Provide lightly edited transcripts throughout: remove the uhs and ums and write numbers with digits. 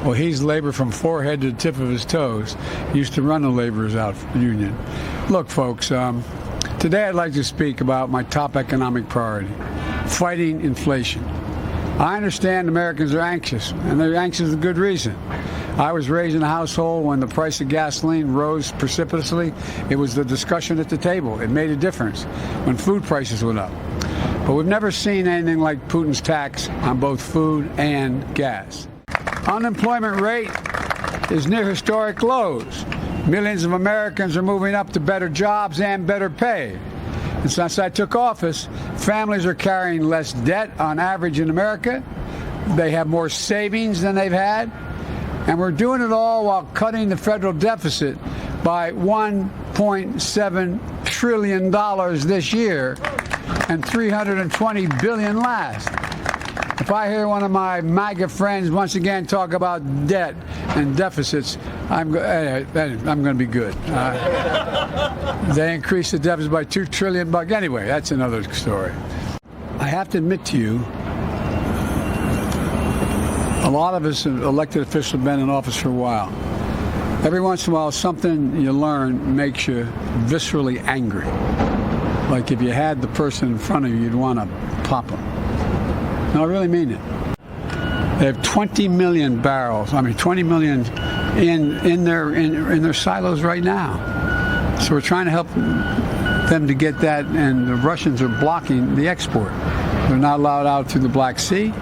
Well, he's labor from forehead to the tip of his toes. He used to run the laborers out union. Look, folks, today I'd like to speak about my top economic priority, fighting inflation. I understand Americans are anxious, and they're anxious for good reason. I was raised in a household when the price of gasoline rose precipitously. It was the discussion at the table. It made a difference when food prices went up. But we've never seen anything like Putin's tax on both food and gas. Unemployment rate is near historic lows. Millions of Americans are moving up to better jobs and better pay. And since I took office, families are carrying less debt on average in America. They have more savings than they've had. And we're doing it all while cutting the federal deficit by $1.7 trillion this year and $320 billion last. If I hear one of my MAGA friends once again talk about debt and deficits, I'm going to be good. They increased the deficit by $2 trillion. Anyway, that's another story. I have to admit to you, a lot of us elected officials have been in office for a while. Every once in a while, something you learn makes you viscerally angry. Like if you had the person in front of you, you'd want to pop them. No, I really mean it. They have 20 million barrels. 20 million in their silos right now. So we're trying to help them to get that, and the Russians are blocking the export. They're not allowed out through the Black Sea,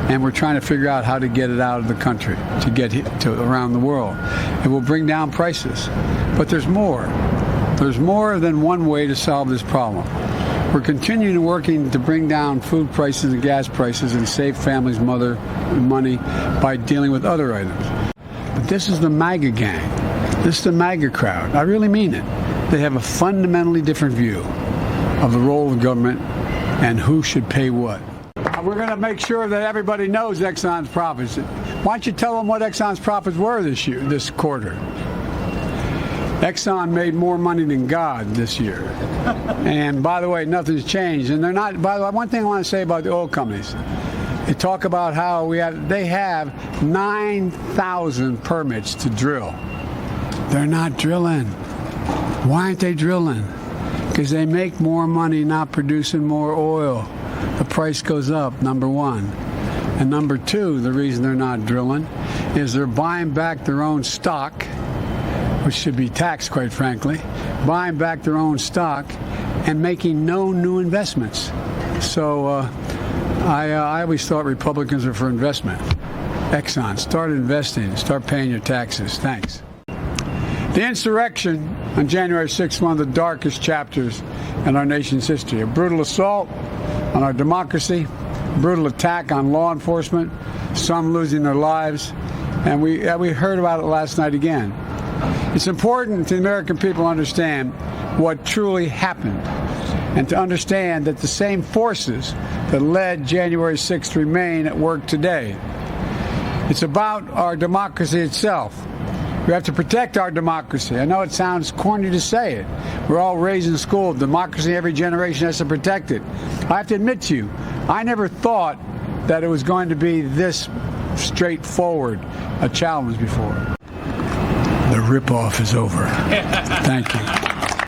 and we're trying to figure out how to get it out of the country to get to around the world. It will bring down prices, but there's more. There's more than one way to solve this problem. We're continuing working to bring down food prices and gas prices and save families' money by dealing with other items. But this is the MAGA gang. This is the MAGA crowd. I really mean it. They have a fundamentally different view of the role of government and who should pay what. We're going to make sure that everybody knows Exxon's profits. Why don't you tell them what Exxon's profits were this quarter? Exxon made more money than God this year. And by the way, nothing's changed. And they're not, by the way, one thing I want to say about the oil companies. They talk about how they have 9,000 permits to drill. They're not drilling. Why aren't they drilling? Because they make more money not producing more oil. The price goes up, number one. And number two, the reason they're not drilling is they're buying back their own stock, which should be taxed, quite frankly, buying back their own stock and making no new investments. So I always thought Republicans are for investment. Exxon, start investing, start paying your taxes. Thanks. The insurrection on January 6th, one of the darkest chapters in our nation's history. A brutal assault on our democracy, brutal attack on law enforcement, some losing their lives, and we heard about it last night again. It's important to the American people to understand what truly happened and to understand that the same forces that led January 6th remain at work today. It's about our democracy itself. We have to protect our democracy. I know it sounds corny to say it. We're all raised in school. Democracy, every generation has to protect it. I have to admit to you, I never thought that it was going to be this straightforward a challenge before. The ripoff is over. Thank you.